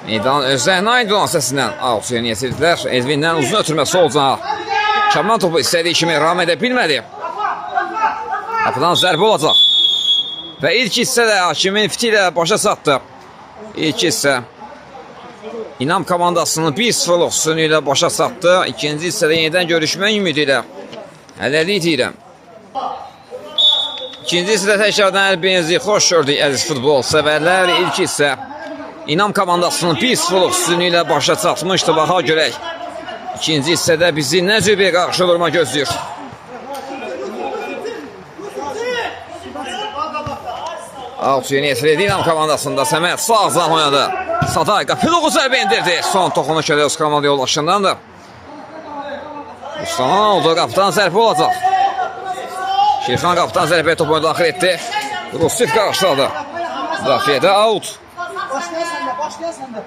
Meydan özlərinə aid olan səsindən Altuya niyyət edilər. Edvindən uzun ötürmə solcana. Kamran topu istədiyi kimi ram edə bilmədi. Qapıdan zərbə olacaq. Və ilk hissədə Hakimin fiti ilə başa çatdı. İlk hissə İnam komandasının 1-0 üstünlüyü ilə başa çatdı. İkinci hissədə yenidən görüşmək ümidi ilə hələlik deyirəm. İkinci hissədə təkrardan əlbinizi xoş gördük əziz futbol sevərlər. İlk hissə İnam komandasının 1-0 üstünlüyü ilə başa çatmışdı. Baxa görək. İkinci hissədə bizi nə cür bir qarşı durma gözləyir. Altuya niyyət edildi İnam komandasında. Səməd sağ azdan oynadı. Saday qapılı zərbə indirdi. Son toxunu Şələz komanda yoldaşındandır. Mustafa oldu. Qapıdan zərbə olacaq. Şirxan qapıdan zərbəyə topu daxil etdi. Rusif qarşıladı. Müdafiədə out. Başlayan səndə.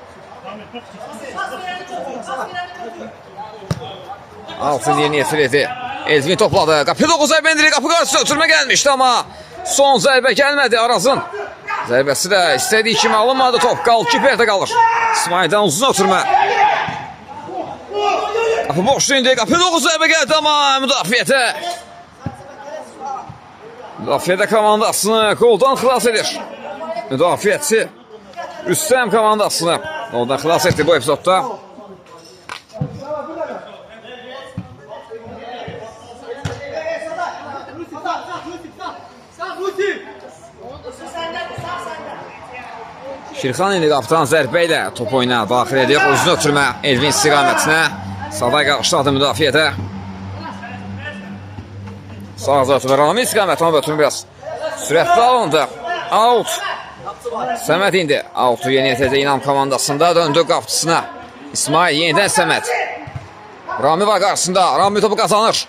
Altın yeni yetirdi. Elvin topladı. Qapılı zərbə indirdi. Qapı qarşısına ötürmə gəlmişdi amma son zərbə gəlmədi Arazın. Zərbəsi də istədiyi kimi alınmadı. Top qalkiperdə qalır. İsmail'dən uzun ötürmə. Qapı boşluğu indi. Qapılı zərbə gəldi amma müdafiədə. Müdafiədə komandasını qoldan xilas edir. Müdafiətçi Rüstəm komandasını ondan xilas etdi bu epizodda. Şirxan indi qapıdan zərbə ilə top oyuna daxil edir. Uzun ötürmə Elvin istiqamətinə. Saday qarşıladı müdafiədə. Sağ ötürmə Rami istiqamətinə ötürmə biraz sürətli alındı. Out. Səməd indi. Out'u yeni etəcək İnam komandasında. Döndü qapçısına. İsmail yenidən Səməd. Rami var qarşısında. Rami topu qazanır.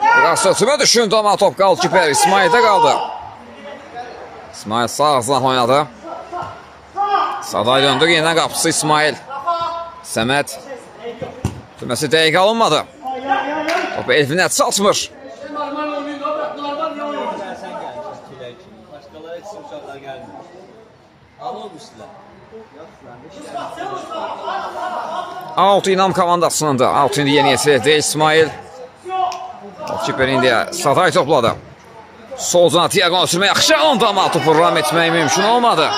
Qarşı ötürmə düşündü amma top qalkiper İsmail'də qaldı. İsmail sağ azdan oynadı. Saday döndü yenidən qapçısı İsmail. Səməd. Tüməsi dəqiq alınmadı. Topu Elvinə çatmır. Out İnam komandasınındır. Out indi yeni yetirdi İsmail. Kiper indi Saday topladı. Solcana Tiago ötürmə yaxşı alındı amma topu ram etmək mümkün olmadı.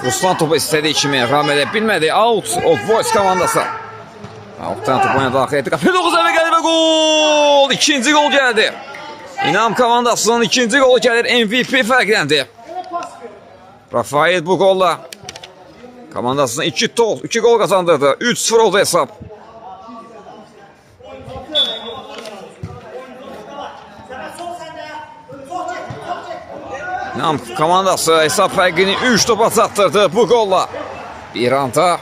Ruslan topu istədiyi kimi ram edə bilmədi. Out of Boys komandası. Out'tan topu oyuna daxil etdi. Qapı 9 əvə gəldi və gol! İkinci gol gəldi. İnam komandasının ikinci golu gəlir. MVP fərqləndi. Rafael bu golla komandasına 2 gol kazandırdı. 3-0 oldu hesap. İnam komandası hesap fərqini 3 topa çatdırdı bu golla. Bir anda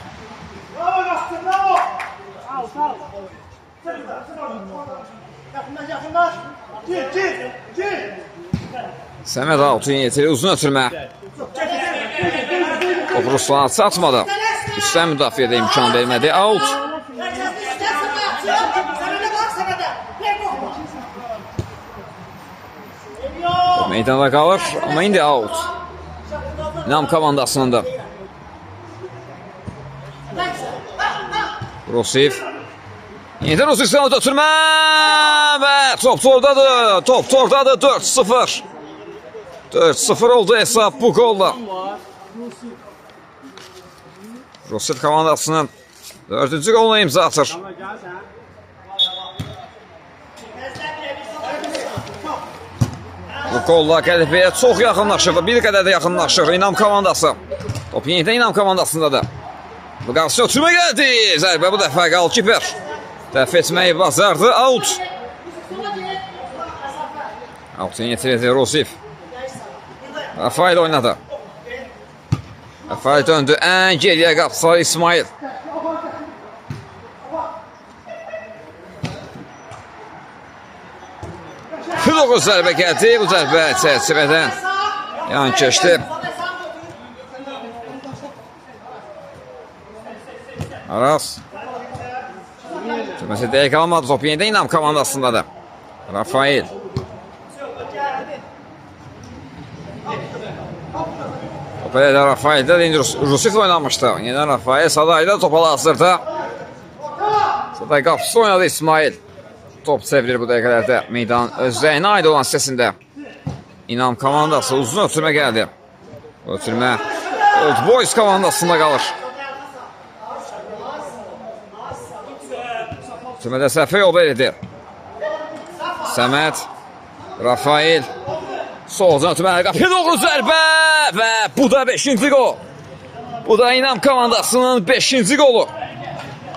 Səməd Altun yetiri uzun ötürmə. Top Ruslana çatmadı. Üstən müdafiədə imkan vermədi. Out. Meydanda qalır amma indi out. İnam komandasınındır. Rusif. Yenidən Rusif'dən ötürmə və top tordadır. Top tordadır. 4-0. 4-0 oldu hesap bu golla. Rusif komandasının 4-cü goluna imza atır. Bu golla qələbəyə çox yaxınlaşır. Bir qədər də yaxınlaşır İnam komandası. Top yenidən İnam komandasındadır. Bu qarşı ötürmə gəldi. Zərbə bu dəfə qalkiper. Dəf etməyi bacardı. Out. Out'un yetirdi Rusif. Rafael oynadı. Rafael döndü. Ən geriyə qapısı İsmail. Fıloğuz zərbə gəldi. Bu zərbə çərçivədən yan keçdi. Aras. Tüməsi dəqiq almadı. Top yenidən İnam komandasındadır. Rafael. Top elə də Rafael'də indi Rusif oynamışdı. Yenə Rafael Sadayla topalı hazırda. Saday qapısı oynadı İsmail. Top çevirir bu dəqiqələrdə. Meydan özləyinə aid olan hissəsində. İnam komandası uzun ötürmə gəldi. Ötürmə Old Boys komandasında qalır. Ötürmədə səhvə yol verildi. Səməd, Rafael, soldan ötürmədə qapıya doğru zərbə və bu da 5-ci gol. Bu da İnam komandasının 5-ci golu.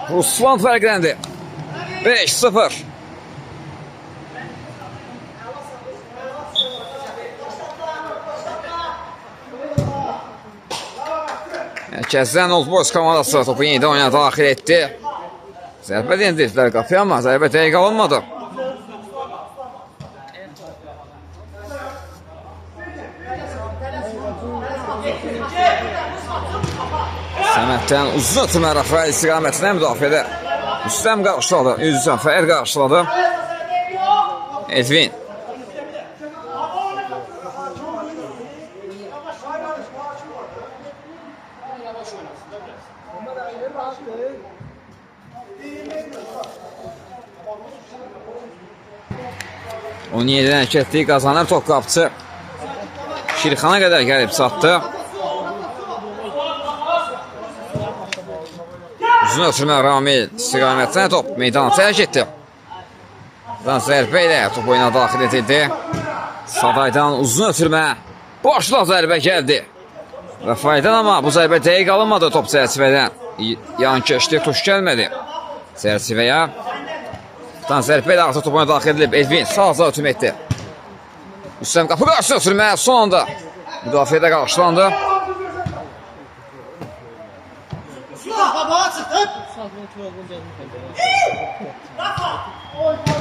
Ruslan fərqləndi. 5-0. Mərkəzdən Old Boys komandası topu yenidən oyuna daxil etdi. Zərbə dendirdilər qapıya, amma zərbə dəqiq alınmadı. Səməddən uzun ötürmə Rafael istiqamətinə müdafiədə. Üstəm qarşıladı, Üzcan Fəər qarşıladı. Edvin. Onun yenidən hərəkətliyi qazanır top qapçı. Şirxana qədər gəlib çatdı. Uzun ötürmə Ramil istiqamətinə top meydana tərk etdi. Zərbə ilə top oyuna daxil edildi. Sadaydan uzun ötürmə. Boşla zərbə gəldi. Rafael'dən amma bu zərbə dəqiq alınmadı top çərçivədən. Yan keçdi, tuş gəlmədi. Çərçivəyə. Zərbə ilə artıq top oyuna daxil edilib. Edvin sağ ötürmə etdi. Üstəm qapı qarşı ötürmə son anda. Müdafiədə qarşılandı.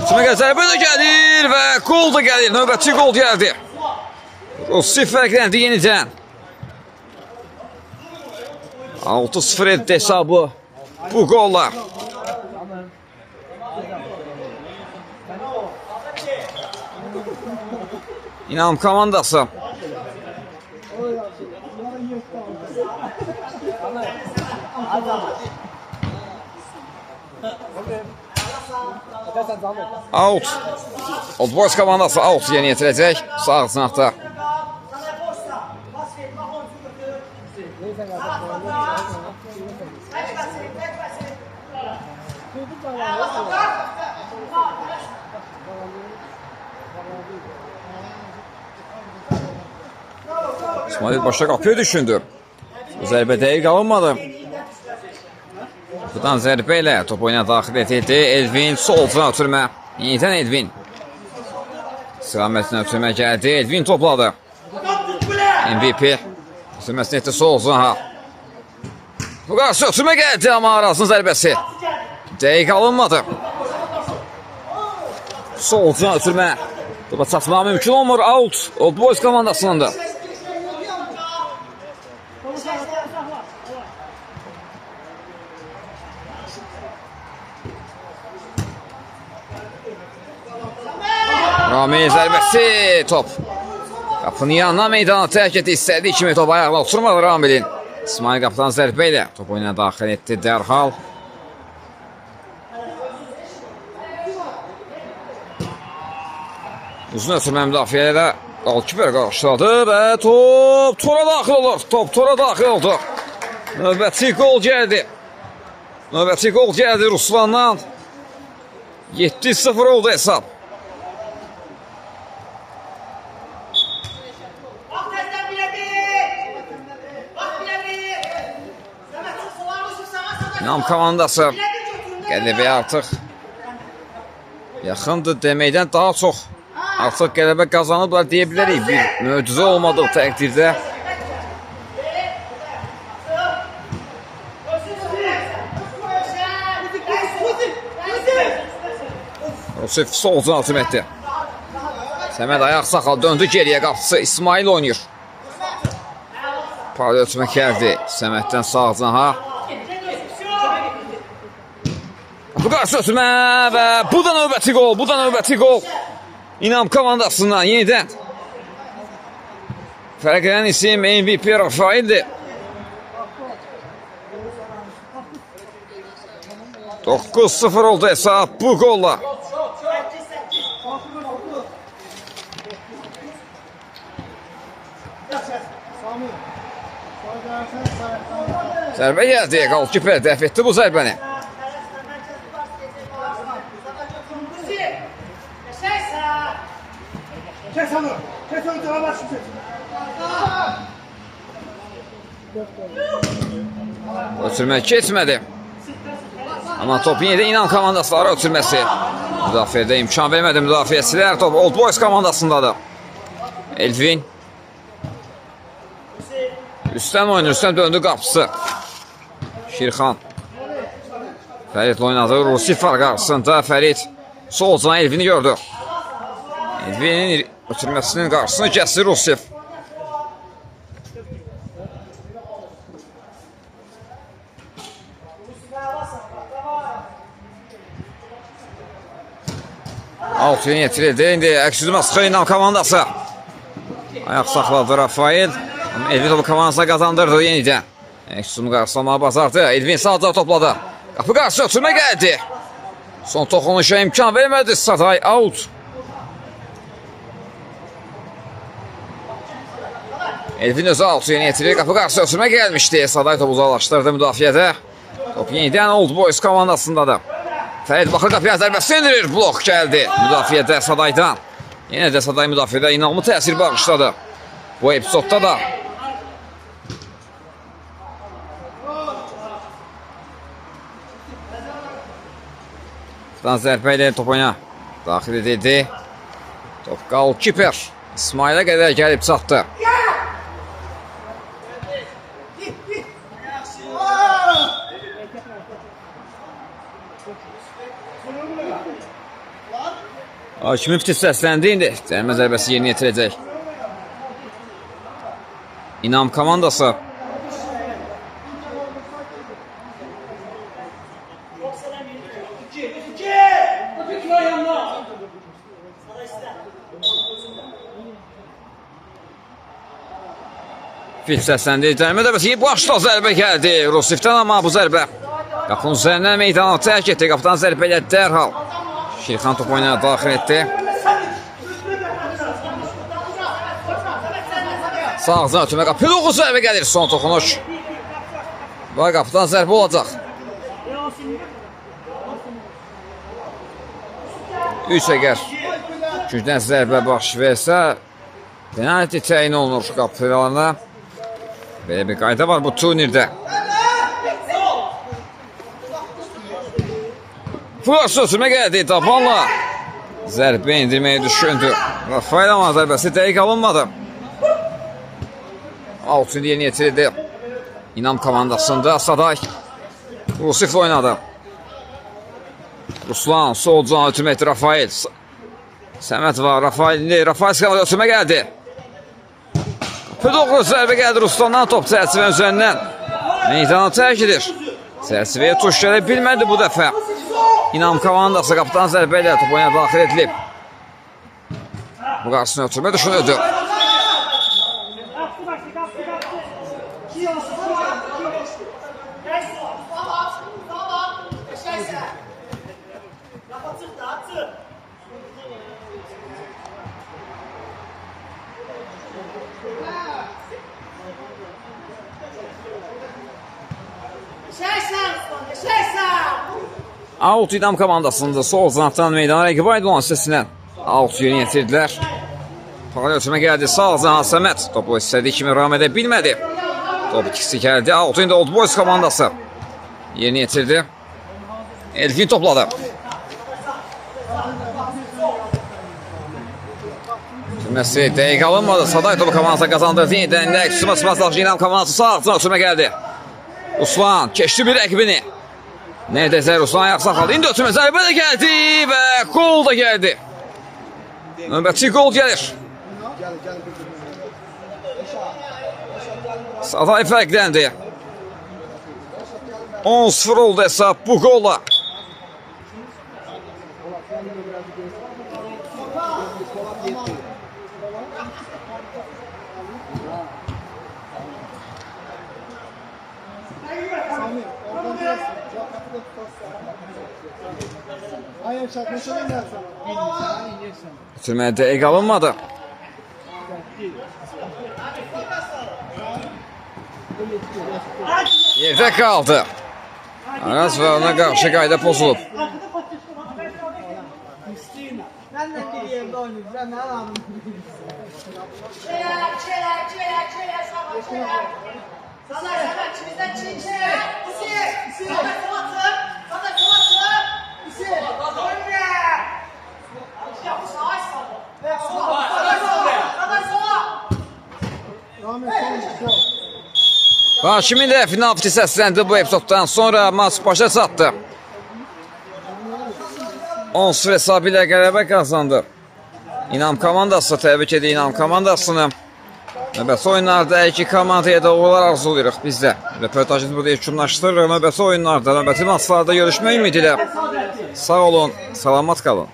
Üstümə zərbə də gəlir və gol da gəlir. Növbəti gol gəldi. Rusif fərqləndi yenidən. 6-0 etdi hesabı bu golla. İnam komandası. Out. Old Boys komandası out yeni yetirəcək. Sağ sınaqda. İsmail başa qapıya düşündü. Bu zərbə dəqiq alınmadı. Buradan zərbə ilə top oyuna daxil edildi. Edvin soldan ötürmə. Yenidən Edvin. İstiqamətinə ötürmə gəldi. Edvin topladı. MVP. Ötürməsini etdi soldan. Bu qarşı ötürmə gəldi amma arasının zərbəsi dəqiq alınmadı. Soldan ötürmə. Topa çatmaq mümkün olmur. Out. Old Boys komandasının da. Ramil zərbəsi top. Qapının yanına meydana tərk etdi. İstədiyi kimi top ayaqla oturmadı Ramil'in. İsmail qapıdan zərbə ilə top oyuna daxil etdi dərhal. Uzun ötürmə müdafiəyə Qalkiper qarşıladı və top tora daxil olur. Top tora daxil oldu. Növbəti gol gəldi. Növbəti gol gəldi Ruslandan. 7-0 oldu hesab. İnam komandası qələbəyə artıq yaxındır deməkdən daha çox artıq qələbə qazanıblar deyə bilərik. Bir möcüzə olmadığı təqdirdə. Rusif soldan atım etdi. Səməd ayaq saxal döndü geriyə, qapısı İsmail oynayır. Parada ötürmə gəldi. Səməddən sağcan ha. Bu qarşı ötürmə və bu da növbəti gol, bu da növbəti gol. İnam komandasından yenidən. Fərqlənən isim MVP Rafaildir. 9-0 oldu hesab bu golla. Zərbə gəldi, qalkiper dəf etdi bu zərbəni. Kes onu. Kes onu. Devam et şimdi. Ötürmək keçmədi. Amma top yenə də İnam komandasları ötürməsi. Müdafiədə imkan vermədi müdafiəçilər. Top Old Boys komandasındadır. Elvin. Üstən oyunur, üstən döndü qapısı. Şirxan. Fərid oynadı, Rusif var qarşısında. Fərid solcana Elvini gördü. Elvinin ötürməsinin qarşısını kəsdi Rusif. Alt yönü yetirildi. İndi əksüzümə sıxı İnam komandası. Ayaq saxladı Rafael. Elvin topu komandasına qazandırdı yenidən. Əksüzümü qarşılamağı bazardı. Elvin sadəcə topladı. Qapı qarşı ötürmə gəldi. Son toxunuşa imkan vermədi. Saday out. Elvin özü alt yönü yetirir. Qapı qarşı ötürmə gəlmişdi. Saday topu uzaqlaşdırdı müdafiədə. Top yenidən Old Boys komandasındadır. Fərid baxır qapıya zərbəsi indirir. Blok gəldi müdafiədə Sadaydan. Yenə də Saday müdafiədə inanılmı təsir bağışladı. Bu epizodda da. Zərbə ilə top oyuna daxil edildi. Top qalkiper İsmailə qədər gəlib çatdı. Hakim müfti səsləndi indi. Cərimə zərbəsi yerinə yetirəcək. İnam komandası. Fil səsləndi. Cərimə zərbəsi başda zərbə gəldi. Rusifdən amma bu zərbə qapının üzərindən meydanı tərk etdi. Qapıdan zərbə ilə dərhal Şirxan top oynaya daxil etdi. Sağ ağzına ötürmə qapı. Piloğu zərbə gəlir. Son toxunuş. Və qapıdan zərbə olacaq. 3 əgər gücdən zərbə baş versə penalti təyin olunur qapılarına. Belə bir qayda var bu turnirdə. Fırs ötürmə gəldi tapanla. Zərbə indirməyi düşündü. Rafael amma zərbəsi dəqiq alınmadı. Altın yerinə yetirildi. İnam komandasında Saday. Rusif oynadı. Ruslan solcan ötürməkdir Rafael. Səməd var. Rafael sıqalı ötürmə gəldi. Doğru zərbə gəldi Ruslandan. Top çərçivə üzərindən meydana tərk edir. Çərçivəyə tuş gələ bilmədi bu dəfə. İnam komandası qapıdan zərbə ilə top oyuna daxil edilib. Bu qarşısını ötürmə düşünürdü. Out İnam komandasında sol zanatdan meydana rəqib aydın olan hissəsindən out yönü yetirdilər. Faal ötürmə gəldi. Sağ zanat Səməd. Topu istədiyi kimi ram edə bilmədi. Top ikisi gəldi. Out indi Old Boys komandası yeni yetirdi. Elvin topladı. Tümməsi dəqiq alınmadı. Saday topu komandası qazandırdı. Yenidən Nəksumas Masaqçı İnam komandası sağ altına ötürmə gəldi. Ruslan keçdi bir rəqibini. Neredeyse Ruslan ayaq saxladı. İndi ötürmə zərbə də gəldi və gol da gəldi. Növbəti gol gəlir. Saday fərqləndi. 10-0 oldu hesab bu golla. Sami, oradan gelsin. Cevaplı tutarsan. Hayır, çatmışalım dersen. Bitirməyə dəqiq alınmadı. Yerdə qaldı. Aras və ona qarşı qayda pozulub. Ben de bir yerdə oynayayım. Ben ne alayım? Çeler, sana içimizden çeler. İsi. Sana soğatı. İsi. Önüne. Ya bu savaş sana. Soğat. Rami, son. Hakimin də final fiti səsləndi bu epizoddan sonra maç başa çatdı. 10-0 hesabı ilə qələbə qazandı. İnam komandası, təbrik edir İnam komandasını. Növbəti oyunlarda iki komandaya da uğurlar arzulayırıq biz də. Röportajımızı burada yekunlaşdırırıq. Növbəti oyunlarda, növbəti maçlarda görüşmək ümidi ilə. Sağ olun, salamat qalın.